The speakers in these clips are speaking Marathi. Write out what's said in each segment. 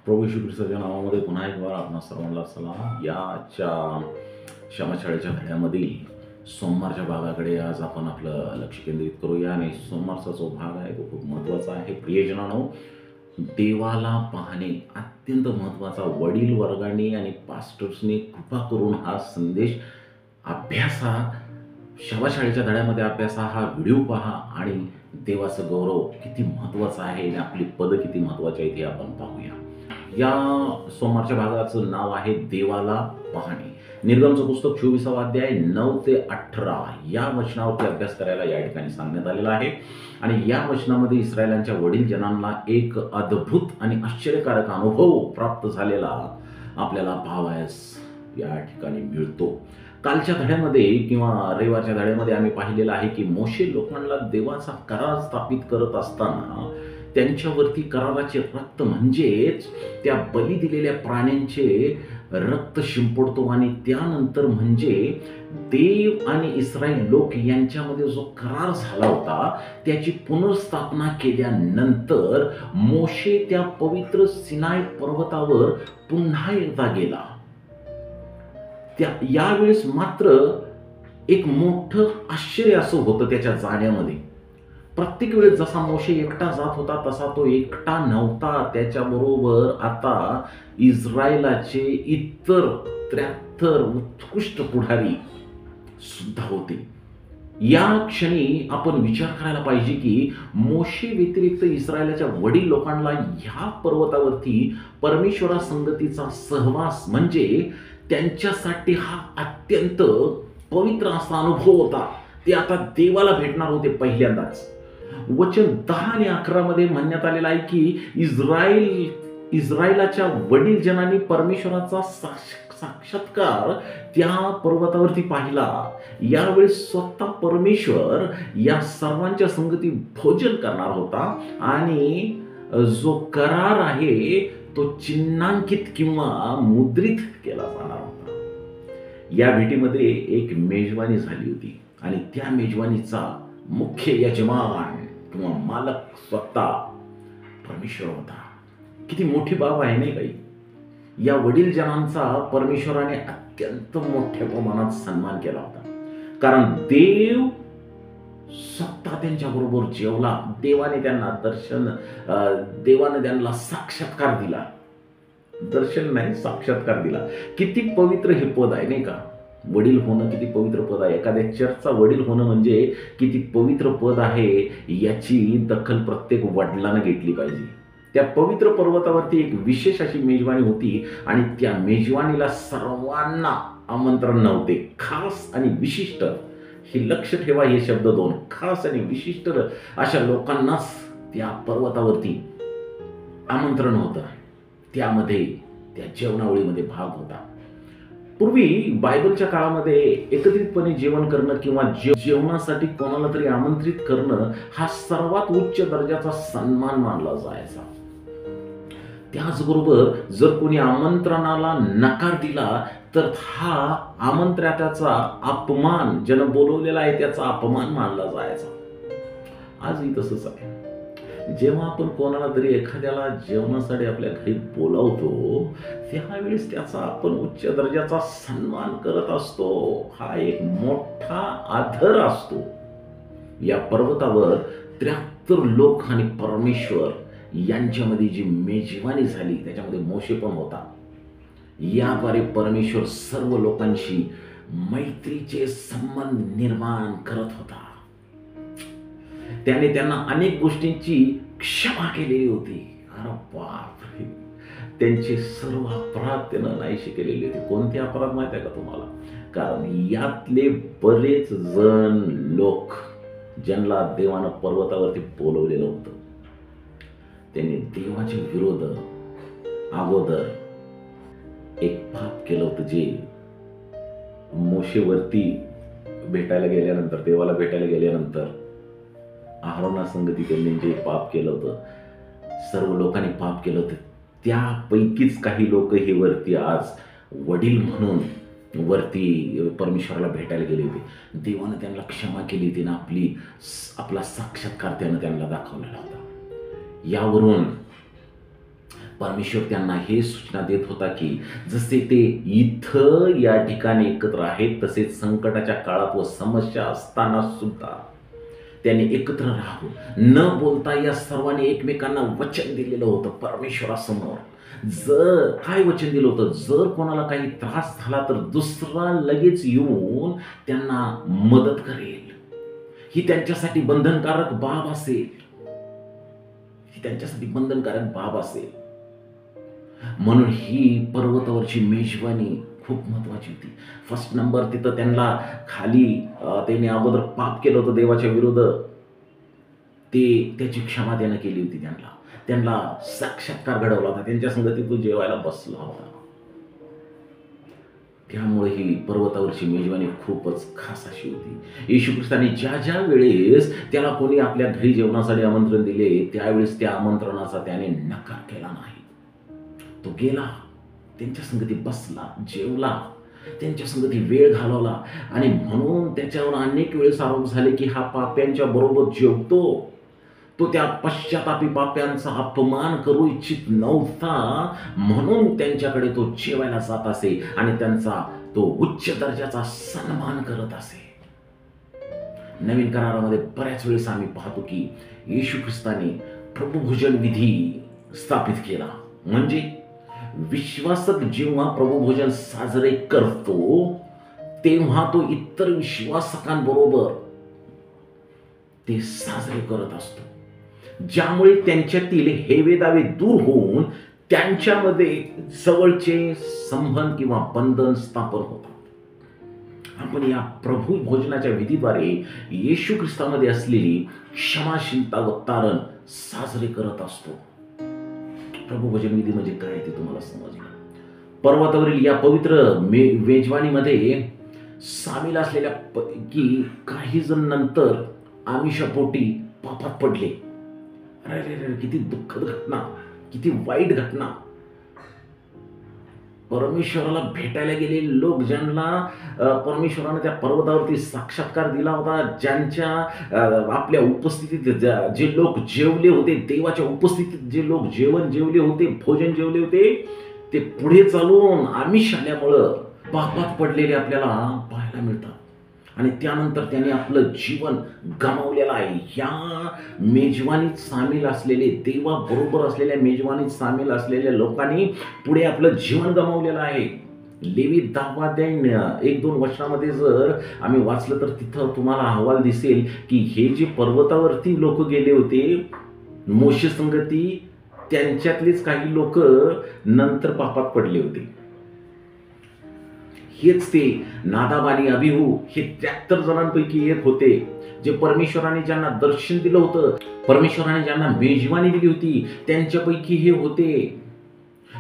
प्रभू येशू ख्रिस्ताच्या नावामध्ये पुन्हा एक वेळा आपणा सर्वांना सलाम. याच्या क्षमाशाळेच्या धड्यामधील सोमवारच्या भागाकडे आज आपण आपलं लक्ष केंद्रित करूया. आणि सोमवारचा जो भाग आहे तो खूप महत्त्वाचा आहे. प्रियजनांनो, देवाला पाहणे अत्यंत महत्त्वाचा. वडील वर्गांनी आणि पास्टर्सनी कृपा करून हा संदेश अभ्यासा, शवाशाळेच्या धड्यामध्ये अभ्यासा, हा व्हिडिओ पहा आणि देवाचं गौरव किती महत्त्वाचं आहे आणि आपली पदं किती महत्त्वाची आहेत हे आपण पाहूया. या सोमवारच्या भागाचं नाव आहे देवाला पाहणे. निर्गमचं पुस्तक 24वा अध्याय 9 ते 18 या वचनावरती अभ्यास करायला या ठिकाणी सांगण्यात आलेला आहे. आणि या वचनामध्ये इस्रायलांच्या वडील जनांना एक अद्भुत आणि आश्चर्यकारक अनुभव प्राप्त झालेला आपल्याला पाहावयास या ठिकाणी मिळतो. कालच्या धड्यामध्ये किंवा रविवारच्या धड्यामध्ये आम्ही पाहिलेलं आहे की मोशे लोकांना देवाचा करार स्थापित करत असताना त्यांच्यावरती कराराचे रक्त म्हणजेच त्या बली दिलेल्या प्राण्यांचे रक्त शिंपडतो. आणि त्यानंतर म्हणजे देव आणि इस्रायल लोक यांच्यामध्ये जो करार झाला होता त्याची पुनर्स्थापना केल्यानंतर मोशे त्या पवित्र सिनाय पर्वतावर पुन्हा एकदा गेला. यावेळेस मात्र एक मोठं आश्चर्य असं होतं त्याच्या जाण्यामध्ये. प्रत्येक वेळेस जसा मोशे एकटा जात होता तसा तो एकटा नव्हता. त्याच्याबरोबर आता इस्रायलाचे इतर 73 उत्कृष्ट पुढारी सुद्धा होते. या क्षणी आपण विचार करायला पाहिजे की मोशे व्यतिरिक्त इस्रायलाच्या वडील लोकांना ह्या पर्वतावरती परमेश्वरा संगतीचा सहवास म्हणजे त्यांच्यासाठी हा अत्यंत पवित्र असा अनुभव होता. ते आता देवाला भेटणार होते पहिल्यांदाच. वचन 10 आणि 11 मध्ये म्हणण्यात आलेलं आहे की इस्रायलाच्या वडील जनांनी परमेश्वराचा साक्षात्कार त्या पर्वतावरती पाहिला. यावेळी स्वतः परमेश्वर या सर्वांच्या संगती भोजन करणार होता आणि जो करार आहे तो चिन्हांकित किंवा मुद्रित केला जाणार होता. या भेटीमध्ये एक मेजवानी झाली होती आणि त्या मेजवानीचा मुख्य यजमान किंवा मालक स्वतः परमेश्वर होता. किती मोठी बाब आहे नाही काही. या वडील जनांचा परमेश्वराने अत्यंत मोठ्या प्रमाणात सन्मान केला होता. कारण देव स्वतः त्यांच्या बरोबर जेवला. देवाने त्यांना साक्षात्कार दिला. दर्शन नाही, साक्षात्कार दिला. किती पवित्र हे पद आहे नाही का. वडील होणं किती पवित्र पद आहे. एखाद्या चर्चचा वडील होणं म्हणजे किती पवित्र पद आहे याची दखल प्रत्येक वडिलांना घेतली पाहिजे. त्या पवित्र पर्वतावरती एक विशेष अशी मेजवानी होती आणि त्या मेजवानीला सर्वांना आमंत्रण नव्हते. खास आणि विशिष्ट, हे लक्ष ठेवा, हे शब्द दोन, खास आणि विशिष्ट अशा लोकांनाच त्या पर्वतावरती आमंत्रण होतं. त्यामध्ये त्या जेवणावळीमध्ये भाग होता. पूर्वी बायबलच्या काळामध्ये एकत्रितपणे जेवण करणं किंवा जेवणासाठी कोणाला तरी आमंत्रित करणं हा सर्वात उच्च दर्जाचा सन्मान मानला जायचा. त्याचबरोबर जर कोणी आमंत्रणाला नकार दिला तर हा आमंत्रणाचा अपमान, ज्यानं बोलवलेला आहे त्याचा अपमान मानला जायचा. आजही तसंच आहे. जेव्हा आपण कोणाला तरी एखाद्याला जेवणासाठी आपल्या घरी बोलावतो त्यावेळेस त्याचा आपण उच्च दर्जाचा सन्मान करत असतो. हा एक मोठा आदर असतो. या पर्वतावर 73 लोक आणि परमेश्वर यांच्यामध्ये जी मेजवानी झाली त्याच्यामध्ये मोशे पण होता. याद्वारे परमेश्वर सर्व लोकांशी मैत्रीचे संबंध निर्माण करत होता. त्याने त्यांना अनेक गोष्टींची क्षमा केलेली होती. अरे बापरे, त्यांचे सर्व अपराध त्यानं नाहीसे केलेले होते. कोणते अपराध माहित आहे का तुम्हाला? कारण यातले बरेच जण लोक ज्यांना देवानं पर्वतावरती बोलवलेलं होतं त्यांनी देवाच्या विरोध अगोदर एक पाप केलं होतं. जे मोशेवरती भेटायला गेल्यानंतर, देवाला भेटायला गेल्यानंतर आरोना संगती त्यांनी जे पाप केलं होतं, सर्व लोकांनी पाप केलं होतं. त्यापैकीच काही लोक हे वरती आज वडील म्हणून वरती परमेश्वराला भेटायला गेले होते. देवानं त्यांना क्षमा केली होती ना, आपला साक्षात्कार त्यानं त्यांना दाखवलेला होता. यावरून परमेश्वर त्यांना हे सूचना देत होता की जसे ते इथं या ठिकाणी एकत्र आहेत, तसेच संकटाच्या काळात व समस्या असताना सुद्धा त्यांनी एकत्र राहावं, न बोलता या सर्वांनी एकमेकांना वचन दिलेलं होतं परमेश्वरासमोर. जर काय वचन दिलं होतं, जर कोणाला काही त्रास झाला तर दुसरा लगेच येऊन त्यांना मदत करेल. ही त्यांच्यासाठी बंधनकारक बाब असेल, ही त्यांच्यासाठी बंधनकारक बाब असेल. म्हणून ही पर्वतावरची मेजवानी खूप महत्वाची होती. फर्स्ट नंबर तिथं त्यांना खाली त्यांनी अगोदर पाप केलं होतं देवाच्या विरुद्ध, त्याची क्षमा त्यानं केली होती. त्यांना साक्षात्कार घडवला होता, त्यांच्या संगतीत तो जेवायला बसला होता. त्यामुळे ही पर्वतावरची मेजवानी खूपच खास अशी होती. येशू ख्रिस्ताने ज्या ज्या वेळेस त्याला कोणी आपल्या घरी जेवणासाठी आमंत्रण दिले, त्यावेळेस त्या आमंत्रणाचा त्याने नकार केला नाही. तो गेला, त्यांच्या संगती बसला, जेवला, त्यांच्या संगती वेळ घालवला. आणि म्हणून त्याच्यावर अनेक वेळेस आरोप झाले की हा पाप्यांच्या बरोबर जेवतो. तो त्या पश्चातापी पाप्यांचा अपमान करू इच्छित नव्हता, म्हणून त्यांच्याकडे तो जेवायला जात असे आणि त्यांचा तो उच्च दर्जाचा सन्मान करत असे. नवीन करारामध्ये बऱ्याच वेळेस आम्ही पाहतो की येशू ख्रिस्ताने प्रभुभोजन विधी स्थापित केला. म्हणजे विश्वासक जेव्हा प्रभुभोजन साजरे करतो तेव्हा तो इतर विश्वासकांबरोबर ते साजरे करत असतो, ज्यामुळे त्यांच्यातील हेवेदावे दूर होऊन त्यांच्यामध्ये जवळचे संबंध किंवा बंधन स्थापन होतात. आपण या प्रभू भोजनाच्या विधीद्वारे येशू ख्रिस्तामध्ये असलेली क्षमाशीलता व तारण साजरे करत असतो. प्रभू भोजन विधी म्हणजे काय ते तुम्हाला समजलं. पर्वतावरील या पवित्र मेजवानीमध्ये सामील असलेल्या पैकी काही जण नंतर आमिषापोटी पापात पडले. अरे किती दुःखद घटना, किती वाईट घटना. परमेश्वराला भेटायला गेलेले लोक, ज्यांना परमेश्वराने त्या पर्वतावरती साक्षात्कार दिला होता, ज्यांच्या आपल्या उपस्थितीत जे लोक जेवले होते, देवाच्या उपस्थितीत जे लोक जेवले होते, भोजन जेवले होते, ते पुढे चालून आमिष आल्यामुळं पापात पडलेले आपल्याला पाहायला मिळतात. आणि त्यानंतर त्यांनी आपलं जीवन गमावलेलं आहे. या मेजवानीत सामील असलेले, देवाबरोबर असलेल्या मेजवानीत सामील असलेल्या लोकांनी पुढे आपलं जीवन गमावलेलं आहे. लेवी 10 अध्याय 1-2 वचनामध्ये जर आम्ही वाचलं तर तिथं तुम्हाला अहवाल दिसेल की हे जे पर्वतावरती लोक गेले होते मोशे संगती, त्यांच्यातलेच काही लोक नंतर पापात पडले होते. हेच ते नादाब आणि अबिहू, हे 73 जणांपैकी एक होते, जे परमेश्वराने ज्यांना दर्शन दिलं होतं, परमेश्वराने ज्यांना मेजवानी दिली होती, त्यांच्यापैकी हे होते.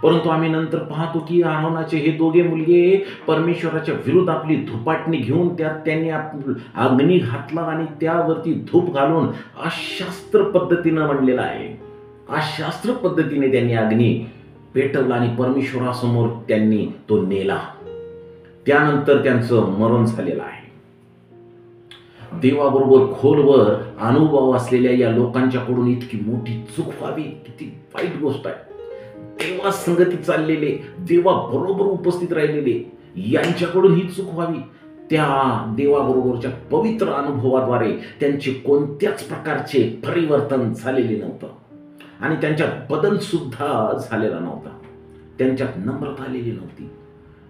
परंतु आम्ही नंतर पाहतो की आरोनाचे हे दोघे मुलगे परमेश्वराच्या विरुद्ध आपली धुपाटणी घेऊन त्यात त्यांनी अग्नी घातला आणि त्यावरती धूप घालून अशास्त्र पद्धतीनं म्हणलेलं आहे, अशास्त्र पद्धतीने त्यांनी अग्नी पेटवला आणि परमेश्वरासमोर त्यांनी तो नेला. त्यानंतर त्यांचं मरण झालेलं आहे. देवाबरोबर खोलवर अनुभव असलेल्या या लोकांच्याकडून इतकी मोठी चूक व्हावी, किती वाईट गोष्ट आहे. देवा संगती चाललेले, देवाबरोबर उपस्थित राहिलेले यांच्याकडून ही चूक व्हावी. त्या देवाबरोबरच्या पवित्र अनुभवाद्वारे त्यांचे कोणत्याच प्रकारचे परिवर्तन झालेले नव्हतं आणि त्यांच्यात बदल सुद्धा झालेला नव्हता. त्यांच्यात नम्रता आलेली नव्हती.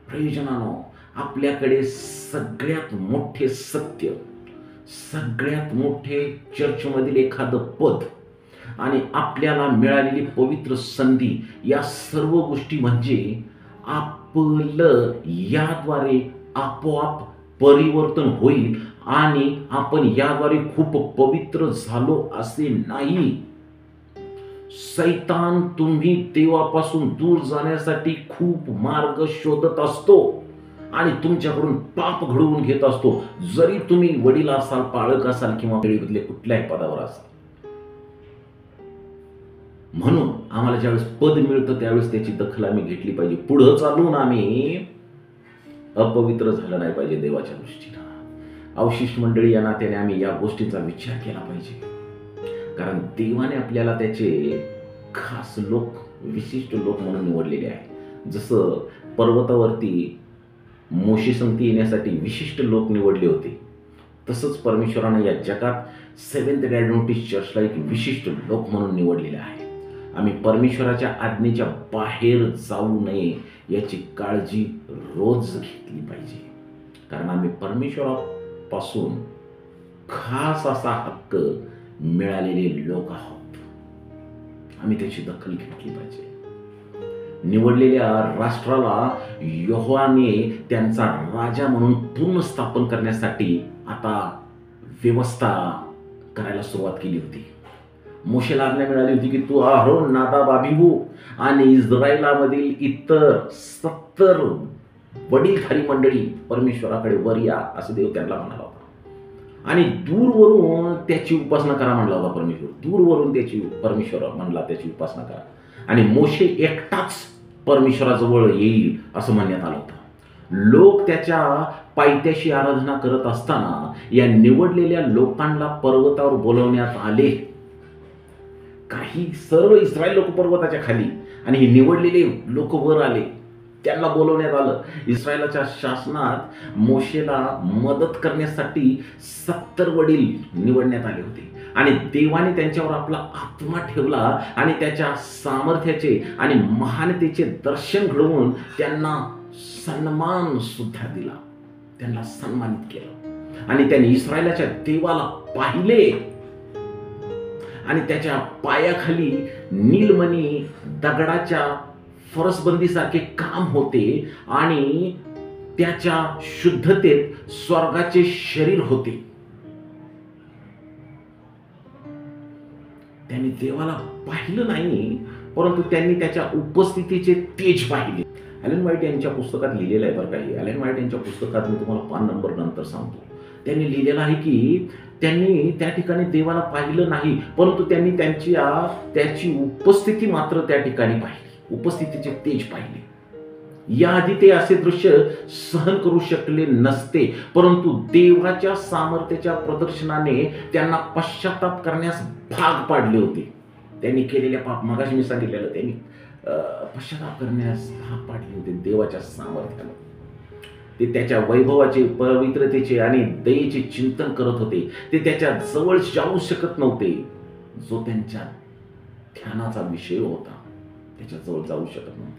प्रयोजनानं आपल्याकडे सगळ्यात मोठे सत्य, सगळ्यात मोठे चर्चमधील एखादं पद आणि आपल्याला मिळालेली पवित्र संधी, या सर्व गोष्टी म्हणजे आपलं याद्वारे आपोआप परिवर्तन होईल आणि आपण याद्वारे खूप पवित्र झालो असे नाही. सैतान तुम्ही देवापासून दूर जाण्यासाठी खूप मार्ग शोधत असतो आणि तुमच्याकडून पाप घडवून घेत असतो, जरी तुम्ही वडील असाल, पालक असाल किंवा वेळेबदले कुठल्याही पदावर असाल. म्हणून आम्हाला ज्यावेळेस पद मिळतं त्यावेळेस त्याची दखल आम्ही घेतली पाहिजे. पुढे चालून आम्ही अपवित्र झालं नाही पाहिजे देवाच्या दृष्टीनं. अवशिष्ट मंडळी या नात्याने आम्ही या गोष्टीचा विचार केला पाहिजे, कारण देवाने आपल्याला त्याचे खास लोक विशिष्ट लोक म्हणून निवडलेले आहे. जसं पर्वतावरती मोशे संगती येण्यासाठी विशिष्ट लोक निवडले होते, तसंच परमेश्वरानं या जगात सेव्हन्थ डे ॲडव्हेंटिस्ट चर्चला एक विशिष्ट लोक म्हणून निवडलेले आहे. आम्ही परमेश्वराच्या आज्ञेच्या बाहेर जाऊ नये याची काळजी रोज घेतली पाहिजे, कारण आम्ही परमेश्वरापासून खास असा हक्क मिळालेले लोक आहोत. आम्ही त्याची दखल घेतली पाहिजे. निवडलेल्या राष्ट्राला यहोवाने त्यांचा राजा म्हणून पूर्ण स्थापन करण्यासाठी आता व्यवस्था करायला सुरुवात केली होती. मोशेला आज्ञा मिळाली होती की तू आरोन, नादाब, अबीहू आणि इस्रायलामधील इतर 70 वडीलधारी मंडळी परमेश्वराकडे वर या, असं देव त्यांना म्हणाला होता. आणि दूरवरून त्याची उपासना करा म्हणला होता परमेश्वर. दूरवरून त्याची परमेश्वर म्हणला त्याची उपासना करा. आणि मोशे एकटाच परमेश्वराजवळ येईल असं म्हणण्यात आलं होतं. लोक त्याच्या पायथ्याशी आराधना करत असताना या निवडलेल्या लोकांना पर्वतावर बोलवण्यात आले. काही सर्व इस्रायल लोक पर्वताच्या खाली आणि हे निवडलेले लोक वर आले, त्यांना बोलवण्यात आलं. इस्रायलाच्या शासनात मोशेला मदत करण्यासाठी 70 वडील निवडण्यात आले होते आणि देवाने त्यांच्यावर आपला आत्मा ठेवला आणि त्याच्या सामर्थ्याचे आणि महानतेचे दर्शन घडवून त्यांना सन्मान सुद्धा दिला. त्यांना सन्मानित केलं आणि त्यांनी इस्रायलाच्या देवाला पाहिले आणि त्याच्या पायाखाली नीलमणी दगडाच्या फरसबंदीसारखे काम होते आणि त्याच्या शुद्धतेत स्वर्गाचे शरीर होते. त्यांनी देवाला पाहिलं नाही, परंतु त्यांनी त्याच्या उपस्थितीचे तेज पाहिले. ॲलन व्हाईट यांच्या पुस्तकात लिहिलेलं आहे बरं काही. ॲलन व्हाईट यांच्या पुस्तकात मी तुम्हाला 5 नंबर नंतर सांगतो. त्यांनी लिहिलेलं आहे की त्यांनी त्या ठिकाणी देवाला पाहिलं नाही, परंतु त्यांनी त्याची उपस्थिती मात्र त्या ठिकाणी पाहिली, उपस्थितीचे तेज पाहिले. याआधी ते असे दृश्य सहन करू शकले नसते, परंतु देवाच्या सामर्थ्याच्या प्रदर्शनाने त्यांना पश्चाताप करण्यास भाग पाडले होते. त्यांनी केलेल्या पाप, मगाशी मी सांगितलेलं, त्यांनी पश्चाताप करण्यास भाग पाडले होते देवाच्या सामर्थ्याने. ते त्याच्या वैभवाचे, पवित्रतेचे आणि दयेचे चिंतन करत होते. ते त्याच्या जवळ जाऊ शकत नव्हते. जो त्यांच्या ध्यानाचा विषय होता त्याच्या जवळ जाऊ शकत नव्हते.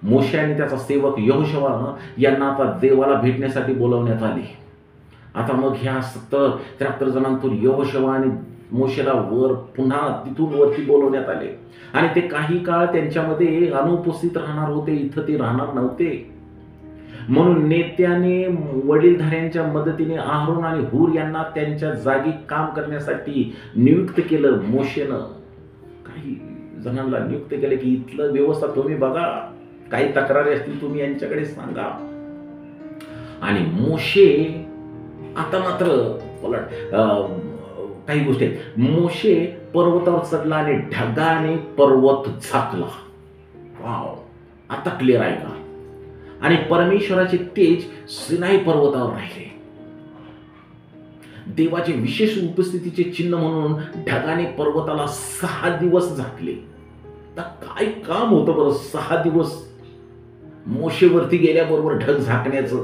मोशे आणि त्याचा सेवक यहोशुआ यांना आता देवाला भेटण्यासाठी बोलवण्यात आले. आता मग ह्या 70-73 जणांतून यहोशुआ आणि मोशेला पुन्हा तिथून वरती बोलवण्यात आले आणि ते काही काळ त्यांच्यामध्ये अनुपस्थित राहणार होते. इथं ते राहणार नव्हते. म्हणून नेत्याने वडीलधाऱ्यांच्या मदतीने आरोन आणि हूर यांना त्यांच्या जागी काम करण्यासाठी नियुक्त केलं. मोशेनं काही जणांना नियुक्त केलं की इथलं व्यवस्था तुम्ही बघा, काही तक्रारी असतील तुम्ही यांच्याकडे सांगा. आणि मोशे आता मात्र काही गोष्टी आहेत. मोशे पर्वतावर चढला आणि ढगाने पर्वत झाकला. वाव, आता क्लिअर आहे का? आणि परमेश्वराचे तेज सिनाई पर्वतावर राहिले. देवाचे विशेष उपस्थितीचे चिन्ह म्हणून ढगाने पर्वताला 6 दिवस झाकले. तर काय काम होतं बरं 6 दिवस मोशेवरती गेल्याबरोबर ढग झाकण्याचं?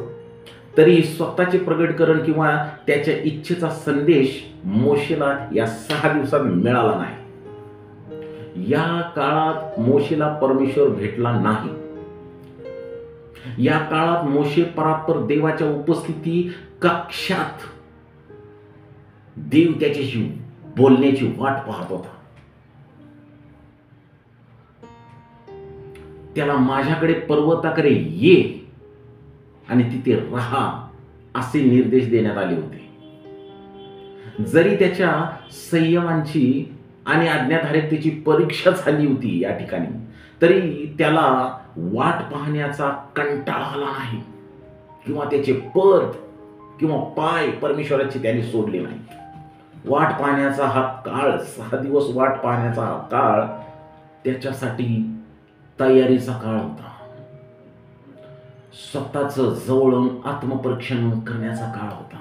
तरी स्वतःचे प्रगटकरण किंवा त्याच्या इच्छेचा संदेश मोशेला या 6 दिवसात मिळाला नाही. या काळात मोशेला परमेश्वर भेटला नाही. या काळात मोशे परात्पर देवाच्या उपस्थिती कक्षात देव त्याच्याशी बोलण्याची वाट पाहत होता. त्याला माझ्याकडे पर्वताकडे ये आणि तिथे राहा असे निर्देश देण्यात आले होते. जरी त्याच्या संयमांची आणि आज्ञाधारिकतेची परीक्षा झाली होती या ठिकाणी, तरी त्याला वाट पाहण्याचा कंटाळा आला नाही किंवा त्याचे पद किंवा पाय परमेश्वराचे त्याने सोडले नाही. वाट पाहण्याचा हा काळ, 6 दिवस वाट पाहण्याचा हा काळ त्याच्यासाठी तयारीचा काळ होता. स्वतःच जवळून आत्मपरीक्षण करण्याचा काळ होता.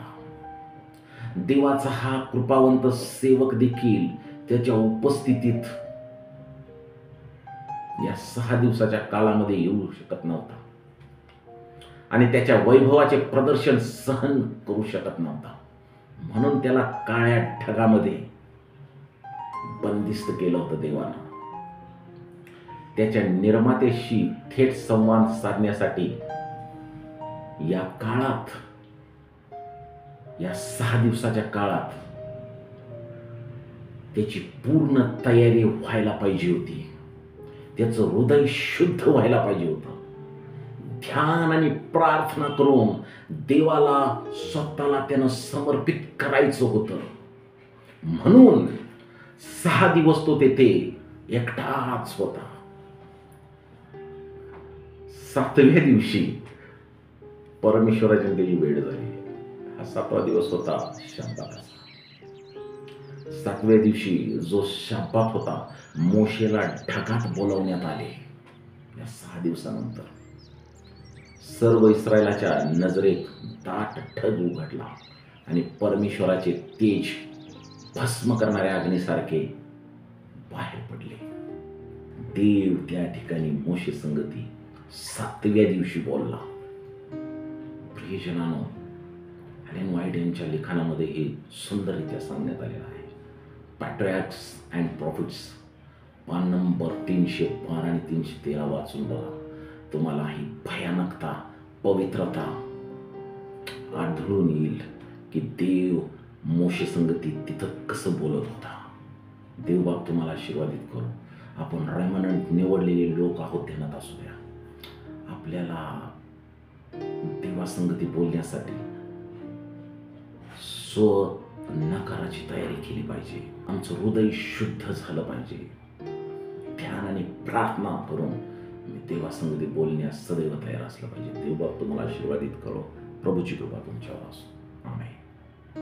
देवाचा हा कृपावंत सेवक देखील त्याच्या उपस्थितीत या 6 दिवसाच्या काळामध्ये येऊ शकत नव्हता आणि त्याच्या वैभवाचे प्रदर्शन सहन करू शकत नव्हता. म्हणून त्याला काळ्या ढगामध्ये बंदिस्त केलं होतं देवानं. त्याच्या निर्मात्याशी थेट संवाद साधण्यासाठी या काळात, या 6 दिवसाच्या काळात त्याची पूर्ण तयारी व्हायला पाहिजे होती. त्याचं हृदय शुद्ध व्हायला पाहिजे होतं. ध्यान आणि प्रार्थना करून देवाला स्वतःला त्यानं समर्पित करायचं होतं. म्हणून 6 दिवस तो तेथे एकटाच होता. 7व्या दिवशी परमेश्वराची त्याची वेळ झाली. हा 7वा दिवस होता शब्बाताचा. 7व्या दिवशी जो शब्बात होता, मोशेला ढगात बोलावण्यात आले. या 6 दिवसानंतर सर्व इस्रायलाच्या नजरेत दाट ढग उघडला आणि परमेश्वराचे तेज भस्म करणाऱ्या अग्नीसारखे बाहेर पडले. देव त्या ठिकाणी मोशे संगती 7व्या दिवशी बोलला. प्रियजनांनो, एलेन व्हाईट यांच्या लिखाणामध्ये हे सुंदररित्या सांगण्यात आलेलं आहे. पॅट्रियार्क्स अँड प्रॉफिट्स पान नंबर 312 आणि 313 वाचून बघा. तुम्हाला ही भयानकता, पवित्रता आढळून येईल की देव मोशे संगती तिथं कसं बोलत होता. देव बाप तुम्हाला आशीर्वादित करू. आपण रेमनंट निवडलेले लोक आहोत, ध्यानात असू द्या. आपल्याला देवासंगती बोलण्यासाठी नकाराची तयारी केली पाहिजे. आमचं हृदय शुद्ध झालं पाहिजे. ध्यान आणि प्रार्थना करून देवासंगती बोलण्यास सदैव तयार असलं पाहिजे. देव बाप तुम्हाला आशीर्वादित करो. प्रभूची कृपा तुमच्यावर असो. आमेन.